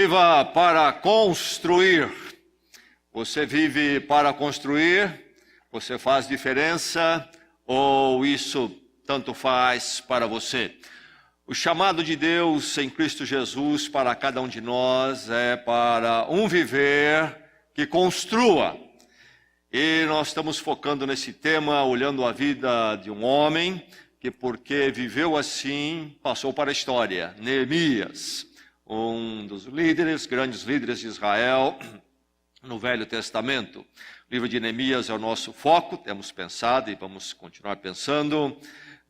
viva para construir. Você vive para construir? Você faz diferença? Ou isso tanto faz para você? O chamado de Deus em Cristo Jesus para cada um de nós é para um viver que construa. E nós estamos focando nesse tema, olhando a vida de um homem que, porque viveu assim, passou para a história. Neemias, um dos líderes, grandes líderes de Israel no Velho Testamento. O livro de Neemias é o nosso foco, temos pensado e vamos continuar pensando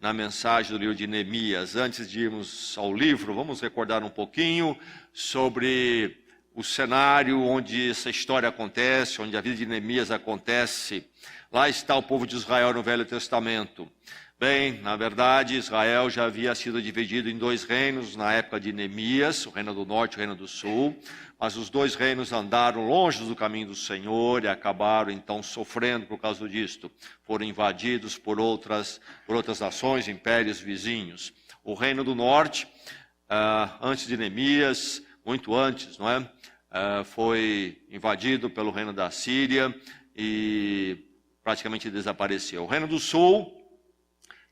na mensagem do livro de Neemias. Antes de irmos ao livro, vamos recordar um pouquinho sobre o cenário onde essa história acontece, onde a vida de Neemias acontece. Lá está o povo de Israel no Velho Testamento. Bem, na verdade, Israel já havia sido dividido em dois reinos na época de Neemias, o reino do norte e o reino do sul, mas os dois reinos andaram longe do caminho do Senhor e acabaram então sofrendo por causa disto. Foram invadidos por outras nações, impérios vizinhos. O reino do norte, antes de Neemias, muito antes, não é? Foi invadido pelo reino da Síria e praticamente desapareceu. O reino do sul,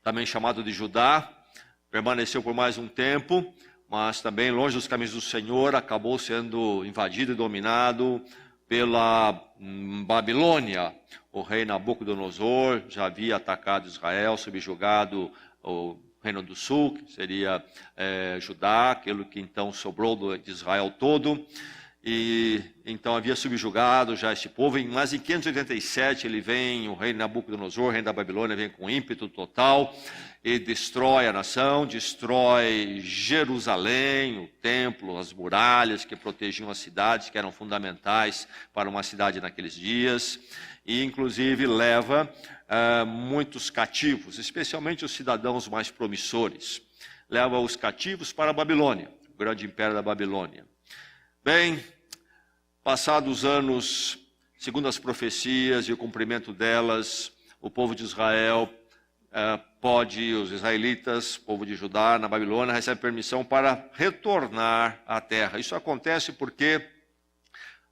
também chamado de Judá, permaneceu por mais um tempo, mas também longe dos caminhos do Senhor, acabou sendo invadido e dominado pela Babilônia. O rei Nabucodonosor já havia atacado Israel, subjugado o reino do sul, que seria Judá, aquilo que então sobrou de Israel todo. E então havia subjugado já este povo, mas em 587 ele vem, o rei Nabucodonosor, rei da Babilônia, vem com ímpeto total e destrói a nação, destrói Jerusalém, o templo, as muralhas que protegiam as cidades, que eram fundamentais para uma cidade naqueles dias, e inclusive leva muitos cativos, especialmente os cidadãos mais promissores. Leva os cativos para a Babilônia, o grande império da Babilônia. Bem, passados anos, segundo as profecias e o cumprimento delas, o povo de Israel os israelitas, o povo de Judá, na Babilônia, recebe permissão para retornar à terra. Isso acontece porque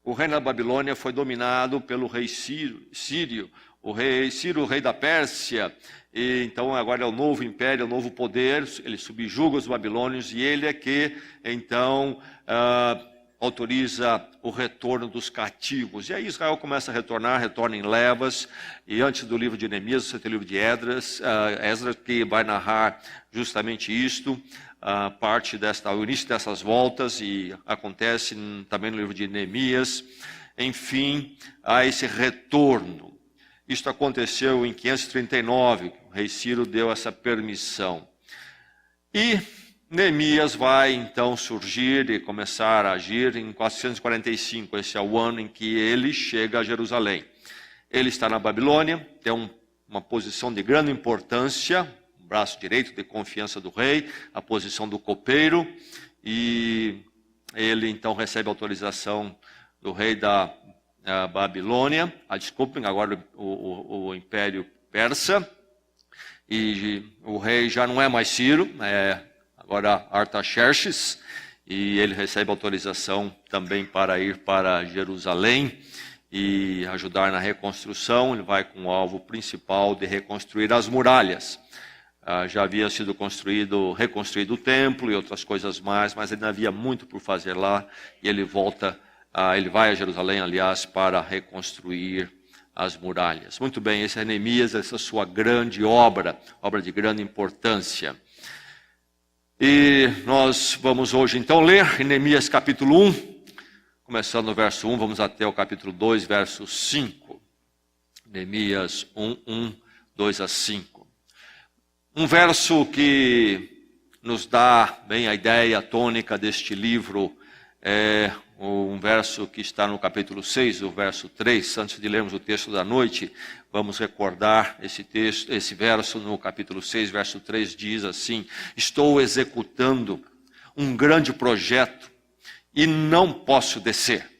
o reino da Babilônia foi dominado pelo rei Sírio, o rei da Pérsia, e então agora é o novo império, o novo poder, ele subjuga os babilônios e ele é que então autoriza o retorno dos cativos. E aí Israel começa a retorna em levas, e antes do livro de Neemias, você tem o livro de Esdras, que vai narrar justamente isto, o início dessas voltas, e acontece também no livro de Neemias. Enfim, há esse retorno. Isto aconteceu em 539, o rei Ciro deu essa permissão. E Neemias vai então surgir e começar a agir em 445, esse é o ano em que ele chega a Jerusalém. Ele está na Babilônia, tem uma posição de grande importância, o braço direito de confiança do rei, a posição do copeiro, e ele então recebe autorização do rei da Babilônia, desculpem, agora o Império Persa, e o rei já não é mais Ciro, agora Artaxerxes, e ele recebe autorização também para ir para Jerusalém e ajudar na reconstrução. Ele vai com o alvo principal de reconstruir as muralhas. Já havia sido reconstruído o templo e outras coisas mais, mas ainda havia muito por fazer lá, e ele vai a Jerusalém, aliás, para reconstruir as muralhas. Muito bem, esse é Neemias, essa sua grande obra de grande importância. E nós vamos hoje então ler em Neemias capítulo 1, começando no verso 1, vamos até o capítulo 2, verso 5. Neemias 1, 2 a 5. Um verso que nos dá bem a ideia, a tônica deste livro, é um verso que está no capítulo 6, o verso 3. Antes de lermos o texto da noite, vamos recordar esse verso no capítulo 6, verso 3, diz assim: estou executando um grande projeto e não posso descer.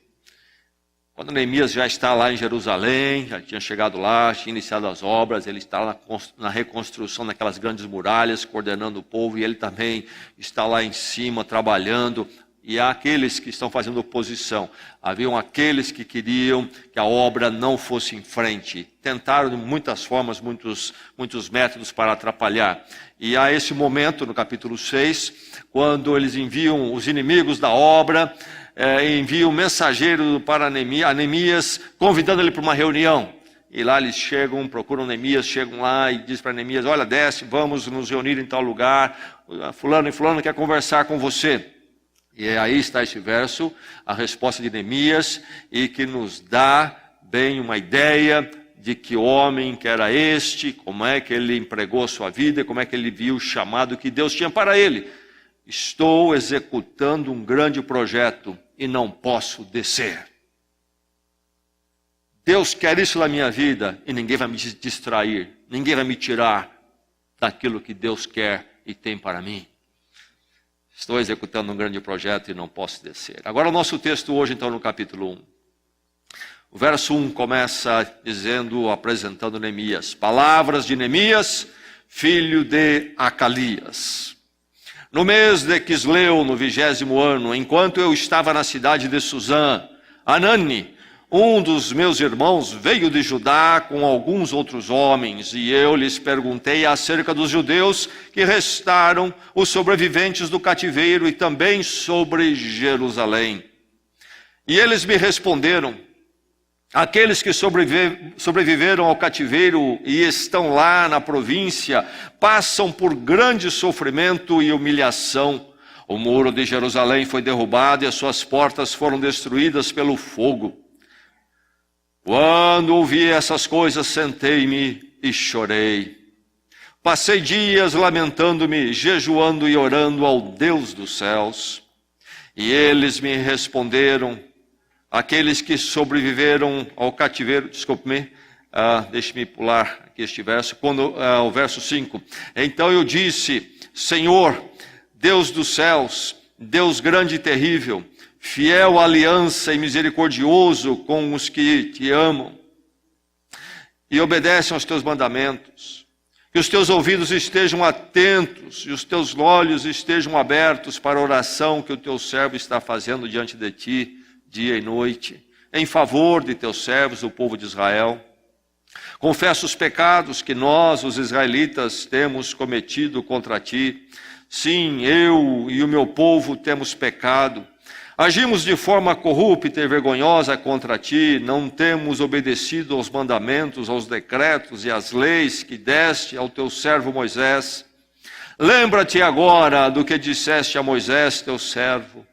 Quando Neemias já está lá em Jerusalém, já tinha chegado lá, tinha iniciado as obras, ele está lá na reconstrução daquelas grandes muralhas, coordenando o povo, e ele também está lá em cima, trabalhando, e há aqueles que estão fazendo oposição. Haviam aqueles que queriam que a obra não fosse em frente. Tentaram de muitas formas, muitos métodos para atrapalhar. E há esse momento no capítulo 6, quando eles enviam os inimigos da obra, enviam um mensageiro para Neemias, convidando ele para uma reunião. E lá eles chegam, procuram Neemias, chegam lá e dizem para Neemias: olha, desce, vamos nos reunir em tal lugar, fulano e fulano quer conversar com você. E aí está esse verso, a resposta de Neemias, e que nos dá bem uma ideia de que homem que era este, como é que ele empregou a sua vida, como é que ele viu o chamado que Deus tinha para ele. Estou executando um grande projeto e não posso descer. Deus quer isso na minha vida e ninguém vai me distrair, ninguém vai me tirar daquilo que Deus quer e tem para mim. Estou executando um grande projeto e não posso descer. Agora o nosso texto hoje, então, no capítulo 1. O verso 1 começa dizendo, apresentando Neemias. Palavras de Neemias, filho de Acalias. No mês de Quisleu, no 20º ano, enquanto eu estava na cidade de Suzã, Anani, um dos meus irmãos, veio de Judá com alguns outros homens, e eu lhes perguntei acerca dos judeus que restaram, os sobreviventes do cativeiro, e também sobre Jerusalém. E eles me responderam: aqueles que sobreviveram ao cativeiro e estão lá na província, passam por grande sofrimento e humilhação. O muro de Jerusalém foi derrubado e as suas portas foram destruídas pelo fogo. Quando ouvi essas coisas, sentei-me e chorei. Passei dias lamentando-me, jejuando e orando ao Deus dos céus. E eles me responderam: aqueles que sobreviveram ao cativeiro, desculpe-me, deixe-me pular aqui este verso, o verso 5. Então eu disse: Senhor, Deus dos céus, Deus grande e terrível, fiel à aliança e misericordioso com os que te amam e obedecem aos teus mandamentos, que os teus ouvidos estejam atentos e os teus olhos estejam abertos para a oração que o teu servo está fazendo diante de ti, dia e noite, em favor de teus servos, o povo de Israel. Confesso os pecados que nós, os israelitas, temos cometido contra ti. Sim, eu e o meu povo temos pecado. Agimos de forma corrupta e vergonhosa contra ti, não temos obedecido aos mandamentos, aos decretos e às leis que deste ao teu servo Moisés. Lembra-te agora do que disseste a Moisés, teu servo.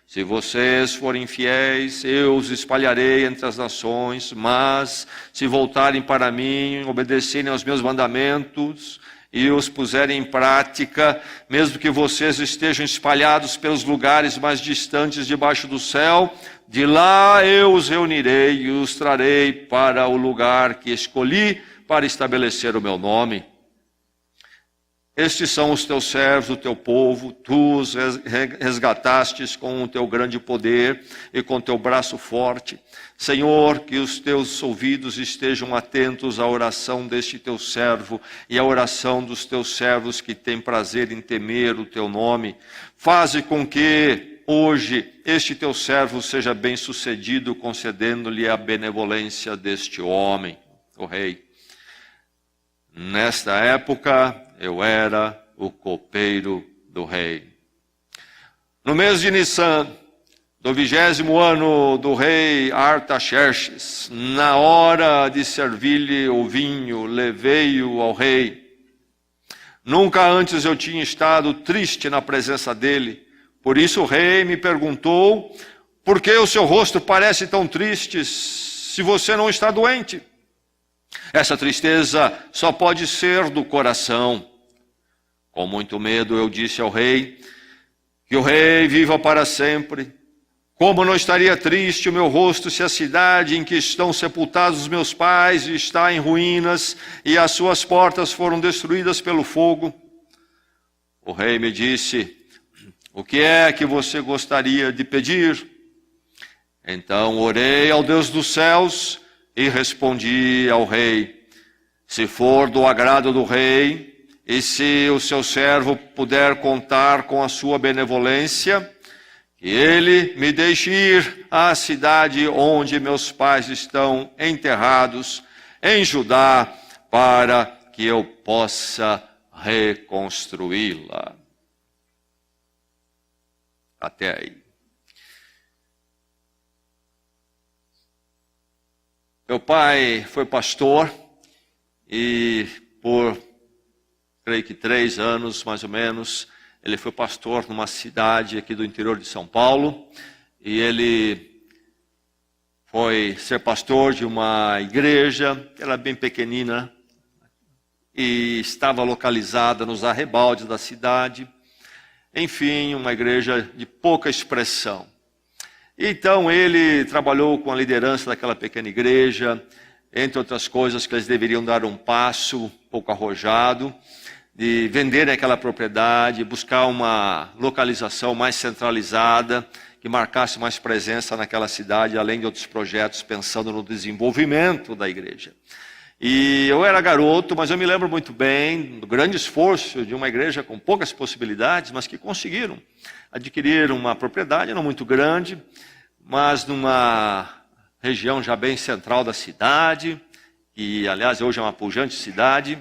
Se vocês forem fiéis, eu os espalharei entre as nações, mas se voltarem para mim, obedecerem aos meus mandamentos e os puserem em prática, mesmo que vocês estejam espalhados pelos lugares mais distantes debaixo do céu, de lá eu os reunirei e os trarei para o lugar que escolhi para estabelecer o meu nome. Estes são os teus servos, o teu povo, tu os resgatastes com o teu grande poder e com o teu braço forte. Senhor, que os teus ouvidos estejam atentos à oração deste teu servo e à oração dos teus servos que têm prazer em temer o teu nome. Faze com que hoje este teu servo seja bem sucedido, concedendo-lhe a benevolência deste homem, o rei. Nesta época, eu era o copeiro do rei. No mês de Nissan, do 20º ano do rei Artaxerxes, na hora de servir-lhe o vinho, levei-o ao rei. Nunca antes eu tinha estado triste na presença dele. Por isso o rei me perguntou: por que o seu rosto parece tão triste se você não está doente? Essa tristeza só pode ser do coração. Com muito medo eu disse ao rei: que o rei viva para sempre. Como não estaria triste o meu rosto se a cidade em que estão sepultados os meus pais está em ruínas e as suas portas foram destruídas pelo fogo? O rei me disse: o que é que você gostaria de pedir? Então orei ao Deus dos céus e respondi ao rei: se for do agrado do rei, e se o seu servo puder contar com a sua benevolência, que ele me deixe ir à cidade onde meus pais estão enterrados, em Judá, para que eu possa reconstruí-la. Até aí. Meu pai foi pastor e por, creio que 3 anos mais ou menos, ele foi pastor numa cidade aqui do interior de São Paulo, e ele foi ser pastor de uma igreja, que era bem pequenina, e estava localizada nos arrebaldes da cidade. Enfim, uma igreja de pouca expressão. Então ele trabalhou com a liderança daquela pequena igreja, entre outras coisas que eles deveriam dar um passo um pouco arrojado, de venderem aquela propriedade, buscar uma localização mais centralizada, que marcasse mais presença naquela cidade, além de outros projetos, pensando no desenvolvimento da igreja. E eu era garoto, mas eu me lembro muito bem do grande esforço de uma igreja com poucas possibilidades, mas que conseguiram adquirir uma propriedade, não muito grande, mas numa região já bem central da cidade, e aliás hoje é uma pujante cidade.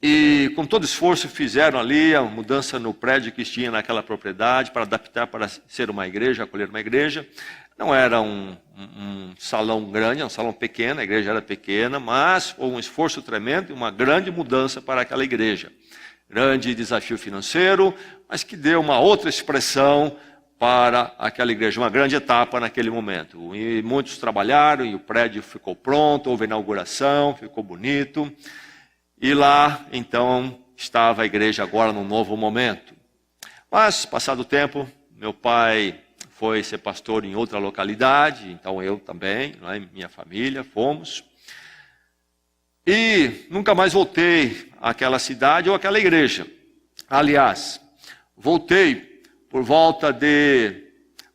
E com todo esforço fizeram ali a mudança no prédio que tinha naquela propriedade para adaptar para ser uma igreja, acolher uma igreja. Não era um salão grande, era um salão pequeno, a igreja era pequena, mas foi um esforço tremendo e uma grande mudança para aquela igreja. Grande desafio financeiro, mas que deu uma outra expressão para aquela igreja, uma grande etapa naquele momento. E muitos trabalharam e o prédio ficou pronto, houve a inauguração, ficou bonito. E lá, então, estava a igreja agora num novo momento. Mas, passado o tempo, meu pai foi ser pastor em outra localidade, então eu também, minha família, fomos. E nunca mais voltei àquela cidade ou àquela igreja. Aliás, voltei por volta de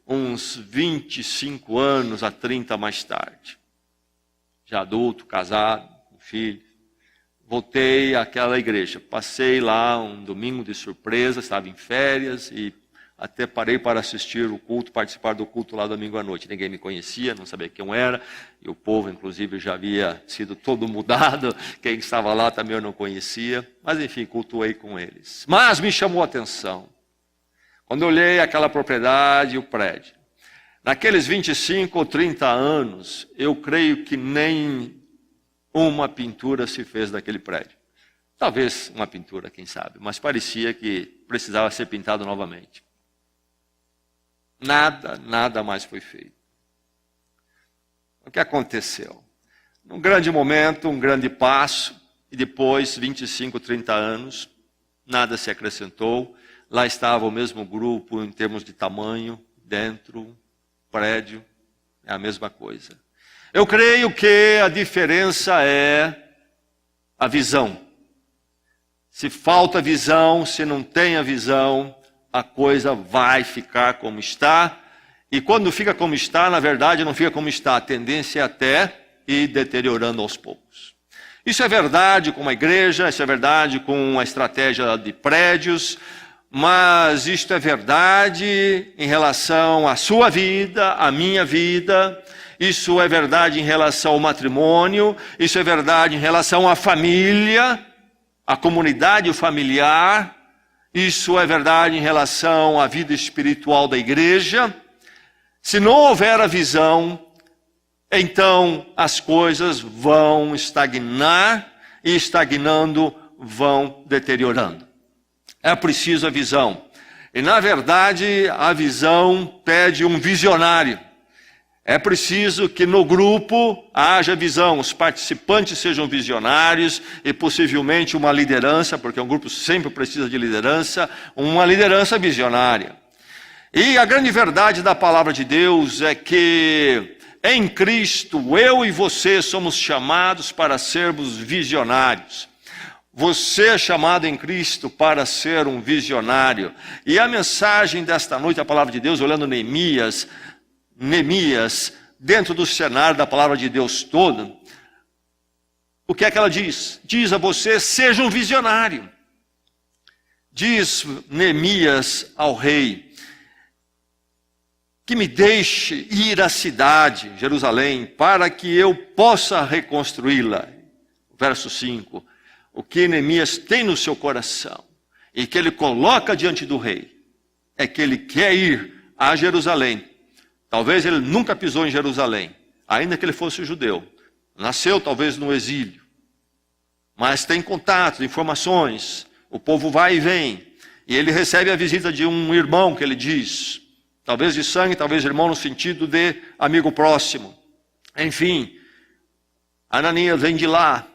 uns 25 anos a 30 mais tarde. Já adulto, casado, com filho. Voltei àquela igreja. Passei lá um domingo de surpresa, estava em férias e até parei para assistir o culto, participar do culto lá domingo à noite. Ninguém me conhecia, não sabia quem eu era, e o povo, inclusive, já havia sido todo mudado. Quem estava lá também eu não conhecia, mas enfim, cultuei com eles. Mas me chamou a atenção, quando eu olhei aquela propriedade e o prédio. Naqueles 25 ou 30 anos, eu creio que nem uma pintura se fez daquele prédio. Talvez uma pintura, quem sabe, mas parecia que precisava ser pintado novamente. Nada mais foi feito. O que aconteceu? Um grande momento, um grande passo, e depois, 25, 30 anos, nada se acrescentou. Lá estava o mesmo grupo em termos de tamanho, dentro, prédio, é a mesma coisa. Eu creio que a diferença é a visão. Se falta visão, se não tem a visão, a coisa vai ficar como está. E quando fica como está, na verdade não fica como está. A tendência é até ir deteriorando aos poucos. Isso é verdade com a igreja, isso é verdade com a estratégia de prédios, mas isto é verdade em relação à sua vida, à minha vida. Isso é verdade em relação ao matrimônio, isso é verdade em relação à família, à comunidade familiar, isso é verdade em relação à vida espiritual da igreja. Se não houver a visão, então as coisas vão estagnar e estagnando vão deteriorando. É preciso a visão. E na verdade a visão pede um visionário. É preciso que no grupo haja visão, os participantes sejam visionários e possivelmente uma liderança, porque um grupo sempre precisa de liderança, uma liderança visionária. E a grande verdade da palavra de Deus é que em Cristo eu e você somos chamados para sermos visionários. Você é chamado em Cristo para ser um visionário. E a mensagem desta noite, a palavra de Deus, olhando Neemias, dentro do cenário da palavra de Deus toda, o que é que ela diz? Diz a você, seja um visionário. Diz Neemias ao rei, que me deixe ir à cidade, Jerusalém, para que eu possa reconstruí-la. Verso 5. O que Neemias tem no seu coração e que ele coloca diante do rei é que ele quer ir a Jerusalém. Talvez ele nunca pisou em Jerusalém, ainda que ele fosse judeu. Nasceu talvez no exílio, mas tem contatos, informações. O povo vai e vem, e ele recebe a visita de um irmão que ele diz, talvez de sangue, talvez irmão no sentido de amigo próximo. Enfim, Ananias vem de lá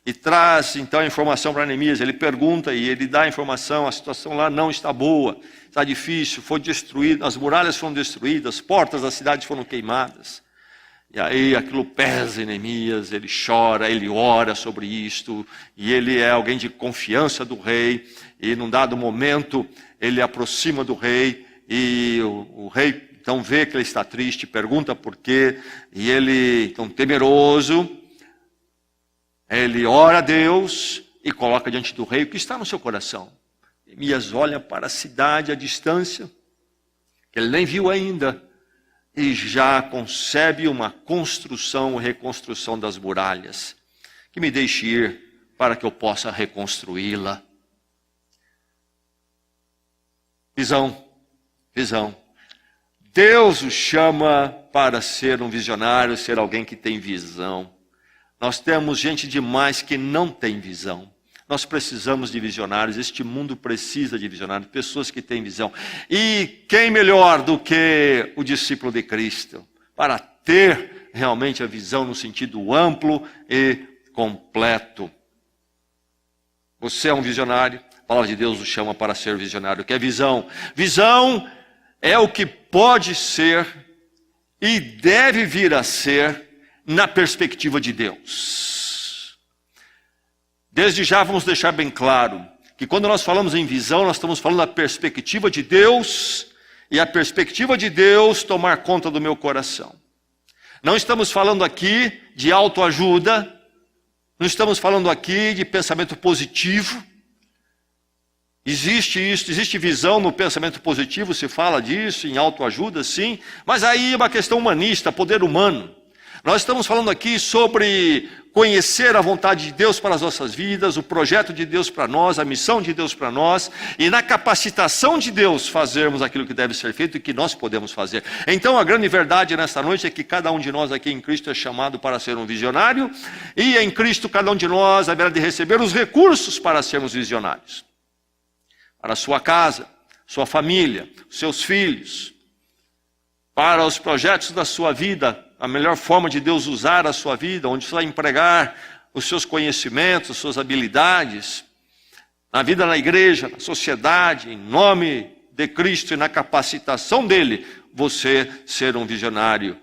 e traz então a informação para Neemias. Ele pergunta e ele dá a informação, a situação lá não está boa, está difícil, foi destruída, as muralhas foram destruídas, as portas da cidade foram queimadas. E aí aquilo pesa em Neemias, ele chora, ele ora sobre isto, e ele é alguém de confiança do rei, e num dado momento ele aproxima do rei, e o rei então vê que ele está triste, pergunta por quê, e ele, então temeroso, ele ora a Deus e coloca diante do rei o que está no seu coração. Neemias olha para a cidade à distância, que ele nem viu ainda, e já concebe uma construção, reconstrução das muralhas, que me deixe ir para que eu possa reconstruí-la. Visão, visão. Deus o chama para ser um visionário, ser alguém que tem visão. Nós temos gente demais que não tem visão. Nós precisamos de visionários, este mundo precisa de visionários, pessoas que têm visão. E quem melhor do que o discípulo de Cristo para ter realmente a visão no sentido amplo e completo? Você é um visionário, a palavra de Deus o chama para ser visionário. O que é visão? Visão é o que pode ser e deve vir a ser na perspectiva de Deus. Desde já vamos deixar bem claro que quando nós falamos em visão, nós estamos falando da perspectiva de Deus, e a perspectiva de Deus tomar conta do meu coração. Não estamos falando aqui de autoajuda, não estamos falando aqui de pensamento positivo. Existe isso, existe visão no pensamento positivo, se fala disso, em autoajuda, sim, mas aí é uma questão humanista, poder humano. Nós estamos falando aqui sobre conhecer a vontade de Deus para as nossas vidas, o projeto de Deus para nós, a missão de Deus para nós, e na capacitação de Deus fazermos aquilo que deve ser feito e que nós podemos fazer. Então a grande verdade nesta noite é que cada um de nós aqui em Cristo é chamado para ser um visionário, e em Cristo cada um de nós haverá de receber os recursos para sermos visionários. Para a sua casa, sua família, seus filhos, para os projetos da sua vida, a melhor forma de Deus usar a sua vida, onde você vai empregar os seus conhecimentos, as suas habilidades, na vida na igreja, na sociedade, em nome de Cristo e na capacitação dele, você ser um visionário.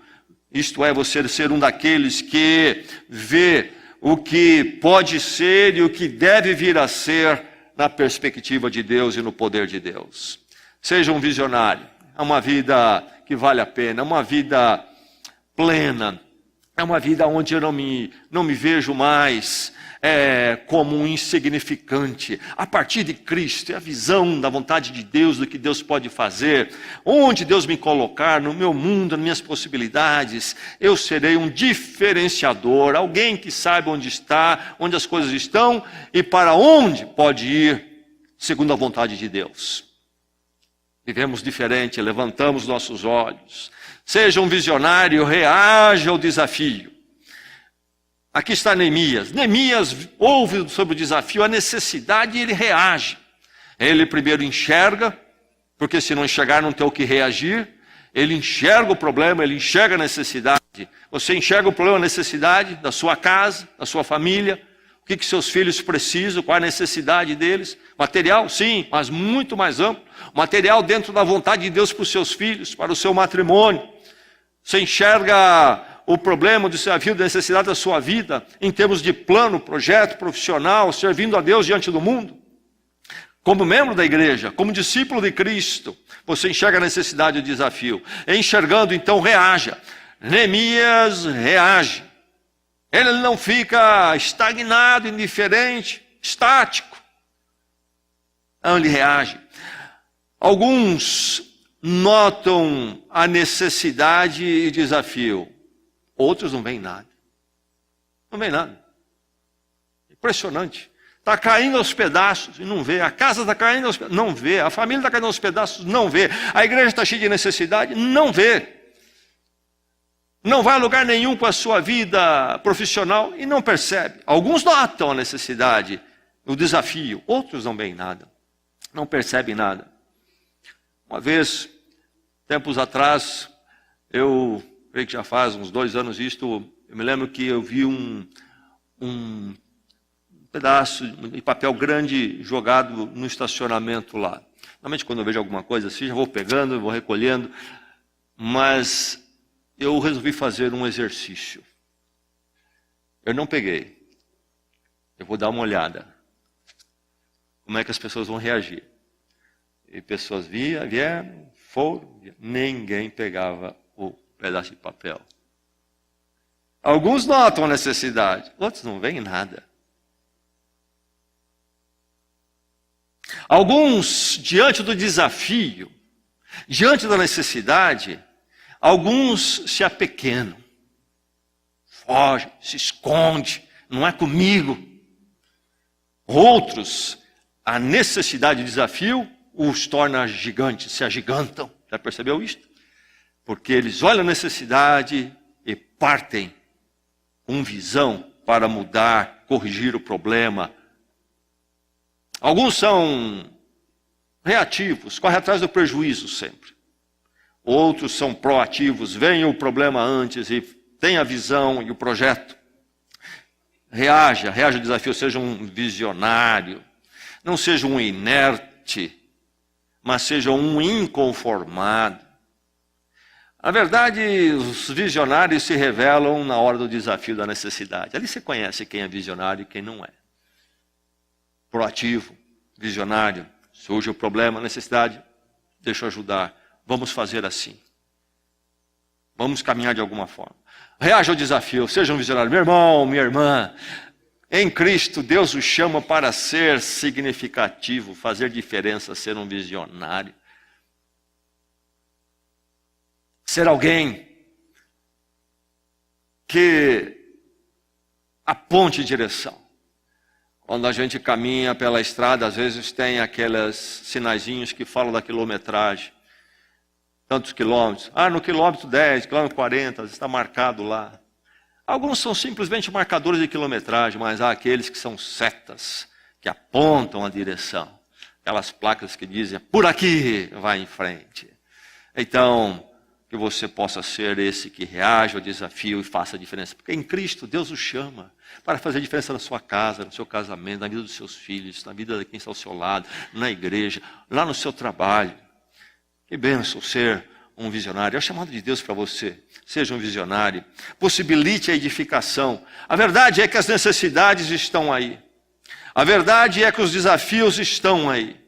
Isto é, você ser um daqueles que vê o que pode ser e o que deve vir a ser na perspectiva de Deus e no poder de Deus. Seja um visionário. É uma vida que vale a pena, é uma vida plena, é uma vida onde eu não me vejo mais como um insignificante. A partir de Cristo, é a visão da vontade de Deus, do que Deus pode fazer, onde Deus me colocar, no meu mundo, nas minhas possibilidades, eu serei um diferenciador, alguém que saiba onde está, onde as coisas estão e para onde pode ir, segundo a vontade de Deus. Vivemos diferente, levantamos nossos olhos. Seja um visionário, reaja ao desafio. Aqui está Neemias. Neemias ouve sobre o desafio, a necessidade, e ele reage. Ele primeiro enxerga, porque se não enxergar não tem o que reagir. Ele enxerga o problema, ele enxerga a necessidade. Você enxerga o problema, a necessidade da sua casa, da sua família. O que seus filhos precisam, qual a necessidade deles. Material, sim, mas muito mais amplo. Material dentro da vontade de Deus para os seus filhos, para o seu matrimônio. Você enxerga o problema, o desafio, da necessidade da sua vida, em termos de plano, projeto, profissional, servindo a Deus diante do mundo. Como membro da igreja, como discípulo de Cristo, você enxerga a necessidade e o desafio. Enxergando, então, reaja. Neemias reage. Ele não fica estagnado, indiferente, estático. Não, ele reage. Alguns notam a necessidade e desafio. Outros não veem nada. Não veem nada. Impressionante. Está caindo aos pedaços e não vê. A casa está caindo aos pedaços, não vê. A família está caindo aos pedaços, não vê. A igreja está cheia de necessidade, não vê. Não vai a lugar nenhum com a sua vida profissional e não percebe. Alguns notam a necessidade, o desafio. Outros não veem nada. Não percebem nada. Uma vez, tempos atrás, eu creio que já faz uns 2 anos isto, eu me lembro que eu vi um pedaço de papel grande jogado no estacionamento lá. Normalmente quando eu vejo alguma coisa assim, já vou pegando, vou recolhendo, mas eu resolvi fazer um exercício. Eu não peguei. Eu vou dar uma olhada. Como é que as pessoas vão reagir? E pessoas vieram, foram, ninguém pegava o pedaço de papel. Alguns notam a necessidade, outros não veem nada. Alguns, diante do desafio, diante da necessidade, alguns se apequenam, fogem, se escondem, não é comigo. Outros, a necessidade e o desafio os torna gigantes, se agigantam. Já percebeu isto? Porque eles olham a necessidade e partem com visão para mudar, corrigir o problema. Alguns são reativos, correm atrás do prejuízo sempre. Outros são proativos, veem o problema antes e têm a visão e o projeto. Reaja ao desafio, seja um visionário, não seja um inerte, mas seja um inconformado. Na verdade, os visionários se revelam na hora do desafio, da necessidade. Ali você conhece quem é visionário e quem não é. Proativo, visionário, surge o problema, a necessidade, deixa eu ajudar, vamos fazer assim. Vamos caminhar de alguma forma. Reaja ao desafio, seja um visionário. Meu irmão, minha irmã, em Cristo, Deus o chama para ser significativo, fazer diferença, ser um visionário. Ser alguém que aponte direção. Quando a gente caminha pela estrada, às vezes tem aqueles sinaizinhos que falam da quilometragem. Tantos quilômetros. No quilômetro 10, quilômetro 40, está marcado lá. Alguns são simplesmente marcadores de quilometragem, mas há aqueles que são setas, que apontam a direção. Aquelas placas que dizem, por aqui, vai em frente. Então, que você possa ser esse que reage ao desafio e faça a diferença. Porque em Cristo, Deus o chama para fazer diferença na sua casa, no seu casamento, na vida dos seus filhos, na vida de quem está ao seu lado, na igreja, lá no seu trabalho. Que bênção ser um visionário. É o chamado de Deus para você. Seja um visionário. Possibilite a edificação. A verdade é que as necessidades estão aí. A verdade é que os desafios estão aí.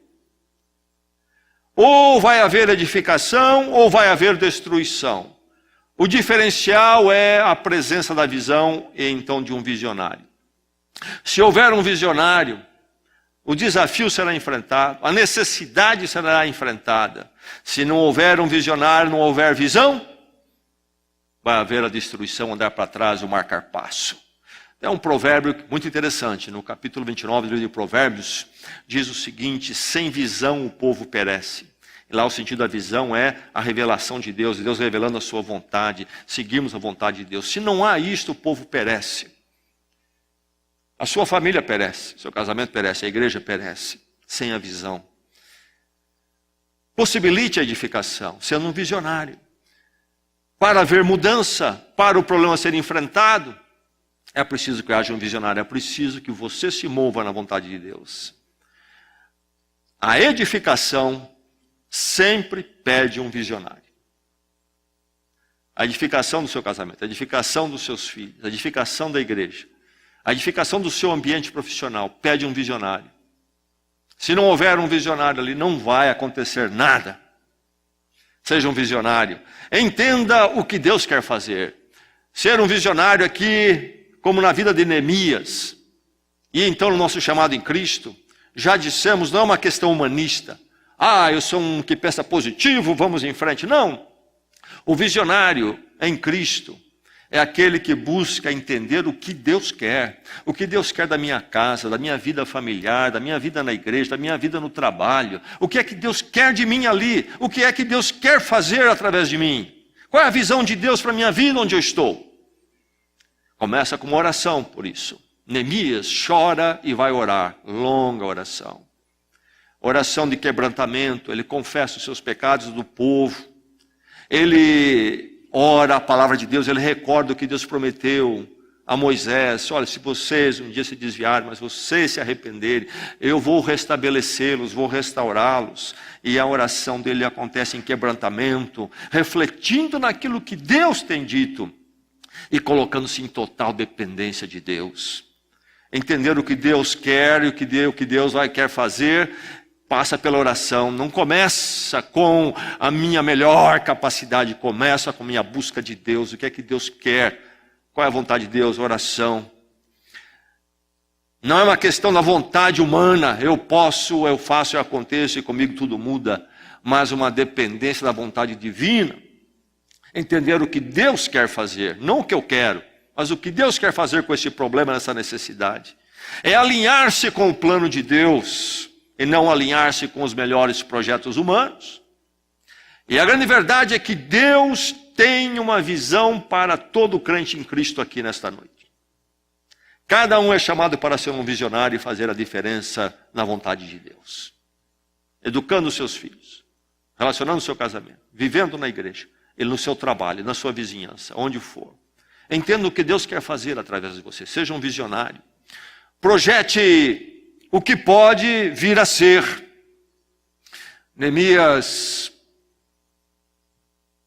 Ou vai haver edificação, ou vai haver destruição. O diferencial é a presença da visão e então de um visionário. Se houver um visionário, o desafio será enfrentado, a necessidade será enfrentada. Se não houver um visionário, não houver visão, vai haver a destruição, andar para trás ou marcar passo. É um provérbio muito interessante. No capítulo 29 do livro de Provérbios, diz o seguinte, sem visão o povo perece. E lá o sentido da visão é a revelação de Deus revelando a sua vontade, seguirmos a vontade de Deus. Se não há isto, o povo perece. A sua família perece, seu casamento perece, a igreja perece, sem a visão. Possibilite a edificação, sendo um visionário. Para haver mudança, para o problema ser enfrentado, é preciso que haja um visionário, é preciso que você se mova na vontade de Deus. A edificação sempre pede um visionário. A edificação do seu casamento, a edificação dos seus filhos, a edificação da igreja, a edificação do seu ambiente profissional pede um visionário. Se não houver um visionário ali, não vai acontecer nada. Seja um visionário. Entenda o que Deus quer fazer. Ser um visionário aqui, como na vida de Neemias, e então no nosso chamado em Cristo, já dissemos, não é uma questão humanista. eu sou um que pensa positivo, vamos em frente. Não. O visionário em Cristo é aquele que busca entender o que Deus quer. O que Deus quer da minha casa, da minha vida familiar, da minha vida na igreja, da minha vida no trabalho. O que é que Deus quer de mim ali? O que é que Deus quer fazer através de mim? Qual é a visão de Deus para a minha vida onde eu estou? Começa com uma oração por isso. Neemias chora e vai orar. Longa oração. Oração de quebrantamento. Ele confessa os seus pecados do povo. Ele ora a palavra de Deus. Ele recorda o que Deus prometeu a Moisés. Olha, se vocês um dia se desviarem, mas vocês se arrependerem, eu vou restabelecê-los, vou restaurá-los. E a oração dele acontece em quebrantamento, refletindo naquilo que Deus tem dito e colocando-se em total dependência de Deus. Entender o que Deus quer e o que Deus quer fazer, passa pela oração. Não começa com a minha melhor capacidade, começa com a minha busca de Deus. O que é que Deus quer? Qual é a vontade de Deus? Oração. Não é uma questão da vontade humana, eu posso, eu faço, eu aconteço e comigo tudo muda, mas uma dependência da vontade divina. Entender o que Deus quer fazer, não o que eu quero, mas o que Deus quer fazer com esse problema, nessa necessidade. É alinhar-se com o plano de Deus e não alinhar-se com os melhores projetos humanos. E a grande verdade é que Deus tem uma visão para todo crente em Cristo aqui nesta noite. Cada um é chamado para ser um visionário e fazer a diferença na vontade de Deus. Educando os seus filhos, relacionando o seu casamento, vivendo na igreja, e no seu trabalho, na sua vizinhança, onde for. Entenda o que Deus quer fazer através de você. Seja um visionário. Projete o que pode vir a ser. Neemias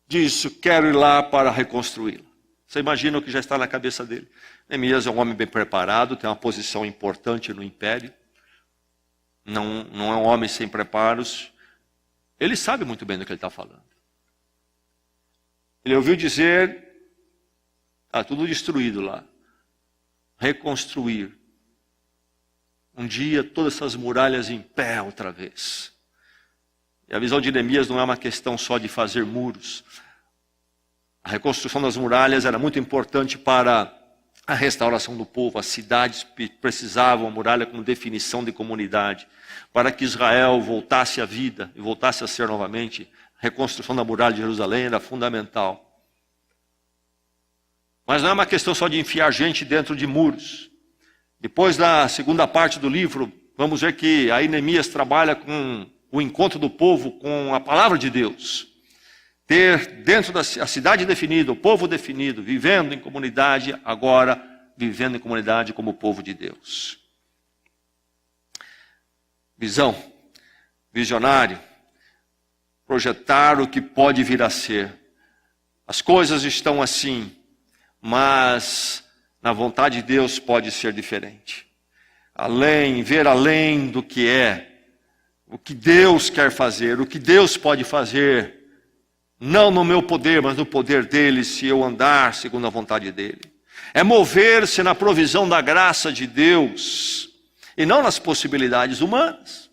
disse, quero ir lá para reconstruí-la. Você imagina o que já está na cabeça dele. Neemias é um homem bem preparado, tem uma posição importante no império. Não é um homem sem preparos. Ele sabe muito bem do que ele está falando. Ele ouviu dizer, está tudo destruído lá. Reconstruir. Um dia todas essas muralhas em pé outra vez. E a visão de Neemias não é uma questão só de fazer muros. A reconstrução das muralhas era muito importante para a restauração do povo. As cidades precisavam a muralha como definição de comunidade. Para que Israel voltasse à vida e voltasse a ser novamente. A reconstrução da muralha de Jerusalém era fundamental. Mas não é uma questão só de enfiar gente dentro de muros. Depois da segunda parte do livro, vamos ver que aí Neemias trabalha com o encontro do povo com a palavra de Deus. Ter dentro da cidade definida, o povo definido, vivendo em comunidade, agora vivendo em comunidade como povo de Deus. Visão, visionário, projetar o que pode vir a ser. As coisas estão assim, mas na vontade de Deus pode ser diferente. Ver além do que é, o que Deus quer fazer, o que Deus pode fazer, não no meu poder, mas no poder dele, se eu andar segundo a vontade dele. É mover-se na provisão da graça de Deus, e não nas possibilidades humanas.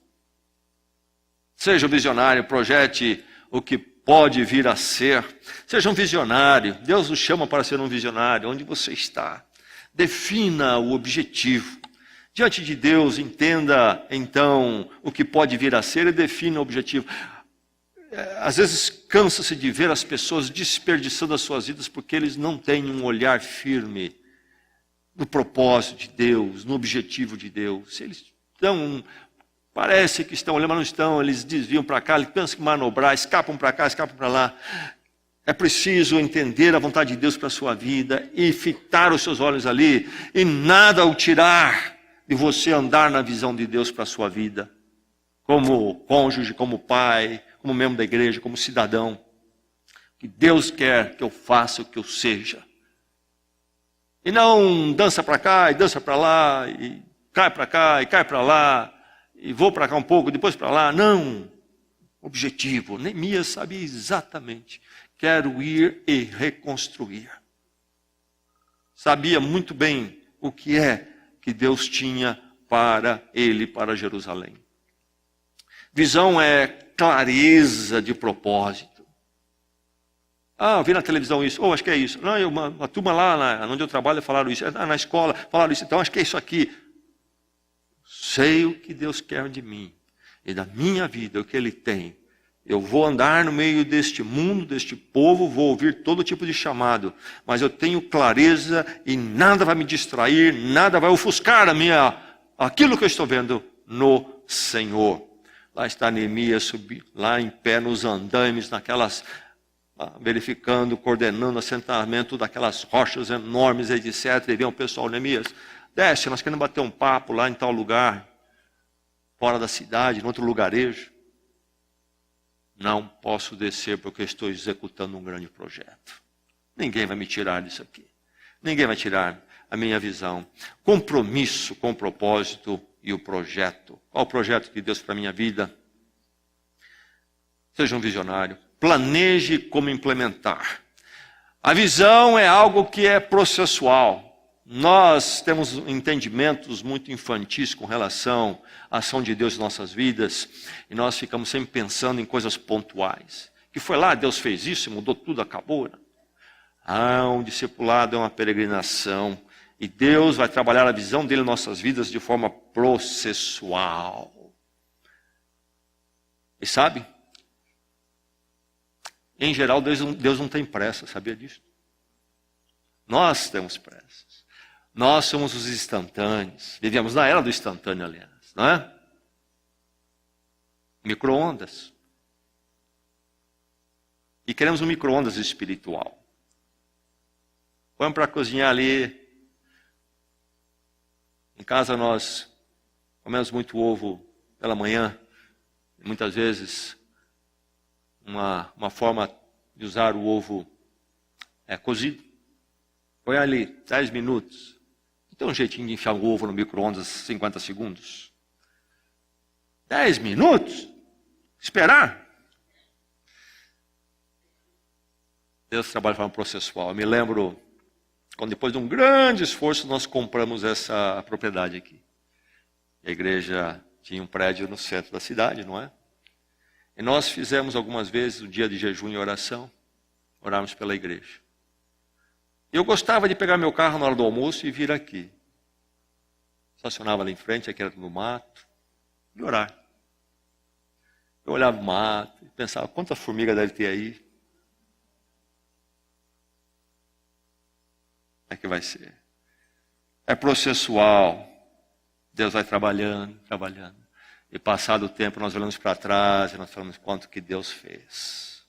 Seja um visionário, projete o que pode vir a ser. Seja um visionário. Deus nos chama para ser um visionário. Onde você está? Defina o objetivo. Diante de Deus, entenda então o que pode vir a ser e defina o objetivo. Às vezes cansa-se de ver as pessoas desperdiçando as suas vidas porque eles não têm um olhar firme no propósito de Deus, no objetivo de Deus. Eles parece que estão olhando, mas não estão, eles desviam para cá, eles pensam que manobrar, escapam para cá, escapam para lá. É preciso entender a vontade de Deus para a sua vida e fitar os seus olhos ali e nada o tirar de você andar na visão de Deus para a sua vida. Como cônjuge, como pai, como membro da igreja, como cidadão. Que Deus quer que eu faça o que eu seja. E não dança para cá e dança para lá, e cai para cá e cai para lá, e vou para cá um pouco, depois para lá. Não. Objetivo. Neemias sabia exatamente. Quero ir e reconstruir. Sabia muito bem o que é que Deus tinha para ele, para Jerusalém. Visão é clareza de propósito. Ah, eu vi na televisão isso. Acho que é isso. Não, uma turma lá onde eu trabalho falaram isso. Na escola falaram isso. Então acho que é isso aqui. Sei o que Deus quer de mim e da minha vida, o que Ele tem. Eu vou andar no meio deste mundo, deste povo, vou ouvir todo tipo de chamado, mas eu tenho clareza e nada vai me distrair, nada vai ofuscar aquilo que eu estou vendo no Senhor. Lá está Neemias, lá em pé nos andaimes, verificando, coordenando o assentamento daquelas rochas enormes, etc. E vem o pessoal, Neemias, desce, nós queremos bater um papo lá em tal lugar, fora da cidade, em outro lugarejo. Não posso descer porque estou executando um grande projeto. Ninguém vai me tirar disso aqui. Ninguém vai tirar a minha visão. Compromisso com o propósito e o projeto. Qual o projeto de Deus para a minha vida? Seja um visionário. Planeje como implementar. A visão é algo que é processual. Nós temos entendimentos muito infantis com relação à ação de Deus em nossas vidas, e nós ficamos sempre pensando em coisas pontuais. Que foi lá, Deus fez isso, mudou tudo, acabou. Um discipulado é uma peregrinação, e Deus vai trabalhar a visão dele em nossas vidas de forma processual. E sabe? Em geral, Deus não tem pressa, sabia disso? Nós temos pressa. Nós somos os instantâneos. Vivíamos na era do instantâneo, aliás, não é? Micro-ondas. E queremos um micro-ondas espiritual. Vamos para cozinhar ali. Em casa nós comemos muito ovo pela manhã. E muitas vezes uma forma de usar o ovo é cozido. Põe ali 10 minutos. Tem um jeitinho de enfiar o ovo no micro-ondas 50 segundos. 10 minutos? Esperar? Deus trabalha de forma processual. Eu me lembro, quando depois de um grande esforço, nós compramos essa propriedade aqui. A igreja tinha um prédio no centro da cidade, não é? E nós fizemos algumas vezes um dia de jejum e oração. Orarmos pela igreja. Eu gostava de pegar meu carro na hora do almoço e vir aqui. Estacionava ali em frente, aqui era no mato, e orar. Eu olhava o mato e pensava, quanta formiga deve ter aí? Como é que vai ser? É processual. Deus vai trabalhando, trabalhando. E passado o tempo nós olhamos para trás e nós falamos quanto que Deus fez.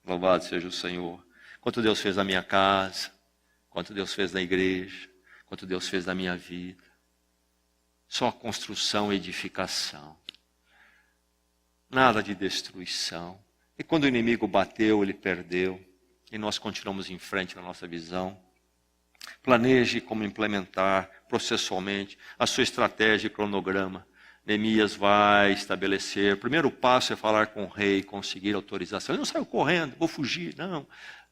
Louvado seja o Senhor. Quanto Deus fez na minha casa. Quanto Deus fez na igreja, quanto Deus fez na minha vida. Só construção e edificação. Nada de destruição. E quando o inimigo bateu, ele perdeu. E nós continuamos em frente na nossa visão. Planeje como implementar processualmente a sua estratégia e cronograma. Neemias vai estabelecer. O primeiro passo é falar com o rei, conseguir autorização. Ele não saiu correndo, vou fugir, não.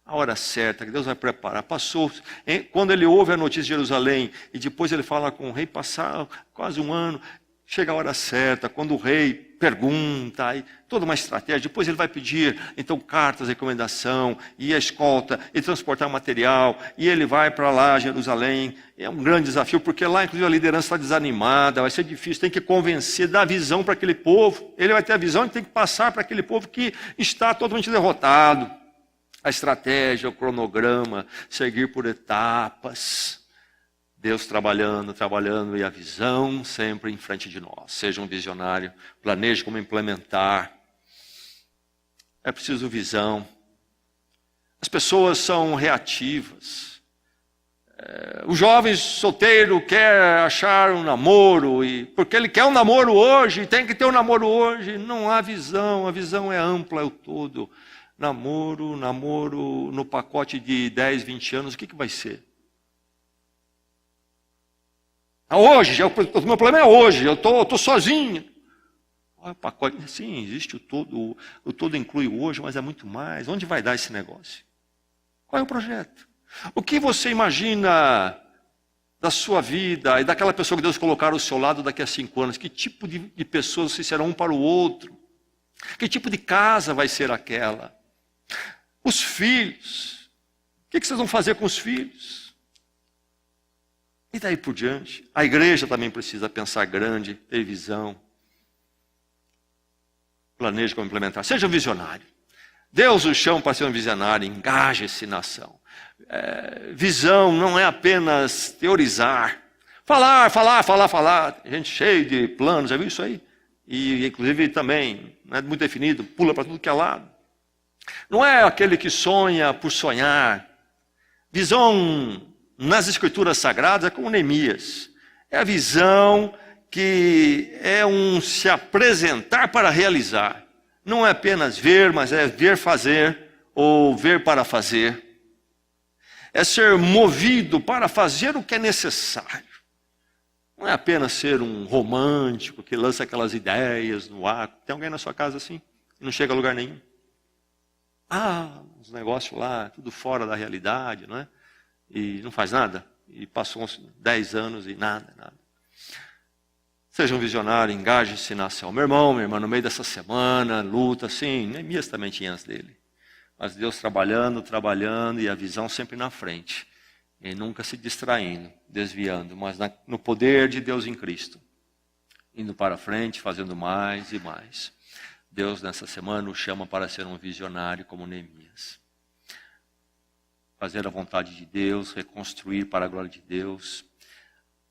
A hora certa, que Deus vai preparar. Passou, quando ele ouve a notícia de Jerusalém, e depois ele fala com o rei, passar quase um ano, chega a hora certa, quando o rei pergunta, aí, toda uma estratégia, depois ele vai pedir, então, cartas de recomendação, e a escolta, e transportar material, e ele vai para lá, Jerusalém, é um grande desafio, porque lá, inclusive, a liderança está desanimada, vai ser difícil, tem que convencer, dar visão para aquele povo, ele vai ter a visão e tem que passar para aquele povo que está totalmente derrotado. A estratégia, o cronograma, seguir por etapas. Deus trabalhando, trabalhando, e a visão sempre em frente de nós. Seja um visionário, planeje como implementar. É preciso visão. As pessoas são reativas. O jovem solteiro quer achar um namoro, porque ele quer um namoro hoje, tem que ter um namoro hoje. Não há visão, a visão é ampla, é o todo. Namoro no pacote de 10, 20 anos, o que vai ser? Hoje, o meu problema é hoje, eu estou sozinho. O pacote, sim, existe o todo inclui o hoje, mas é muito mais. Onde vai dar esse negócio? Qual é o projeto? O que você imagina da sua vida e daquela pessoa que Deus colocar ao seu lado daqui a 5 anos? Que tipo de pessoas vocês serão um para o outro? Que tipo de casa vai ser aquela? Os filhos. O que vocês vão fazer com os filhos? E daí por diante? A igreja também precisa pensar grande, ter visão. Planeje como implementar. Seja um visionário. Deus o chama para ser um visionário. Engaje-se na ação. Visão não é apenas teorizar. Falar. Gente cheia de planos, já viu isso aí? E inclusive também, não é muito definido, pula para tudo que é lado. Não é aquele que sonha por sonhar. Visão nas escrituras sagradas é como Neemias. É a visão que é um se apresentar para realizar. Não é apenas ver, mas é ver fazer ou ver para fazer. É ser movido para fazer o que é necessário. Não é apenas ser um romântico que lança aquelas ideias no ar. Tem alguém na sua casa assim? E não chega a lugar nenhum? Uns negócios lá, tudo fora da realidade, não é? E não faz nada. E passou uns 10 anos e nada. Seja um visionário, engaje-se na ação. Meu irmão, minha irmã, no meio dessa semana, luta, sim, Neemias também tinha antes dele. Mas Deus trabalhando e a visão sempre na frente. E nunca se distraindo, desviando, mas no poder de Deus em Cristo. Indo para frente, fazendo mais e mais. Deus nessa semana o chama para ser um visionário como Neemias. Fazer a vontade de Deus, reconstruir para a glória de Deus.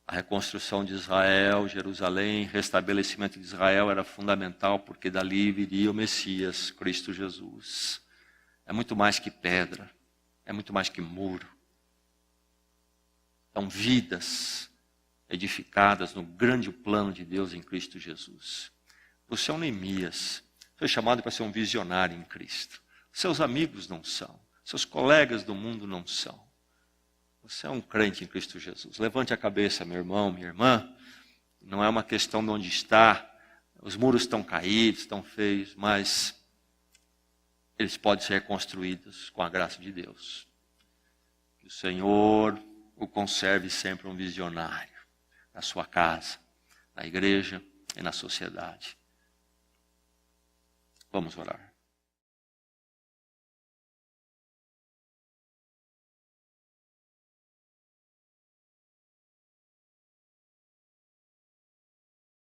A reconstrução de Israel, Jerusalém, restabelecimento de Israel era fundamental porque dali viria o Messias, Cristo Jesus. É muito mais que pedra, é muito mais que muro. São vidas edificadas no grande plano de Deus em Cristo Jesus. Você é um Neemias, foi chamado para ser um visionário em Cristo. Seus amigos não são, seus colegas do mundo não são. Você é um crente em Cristo Jesus. Levante a cabeça, meu irmão, minha irmã. Não é uma questão de onde está. Os muros estão caídos, estão feios, mas eles podem ser reconstruídos com a graça de Deus. Que o Senhor o conserve sempre um visionário na sua casa, na igreja e na sociedade. Vamos orar.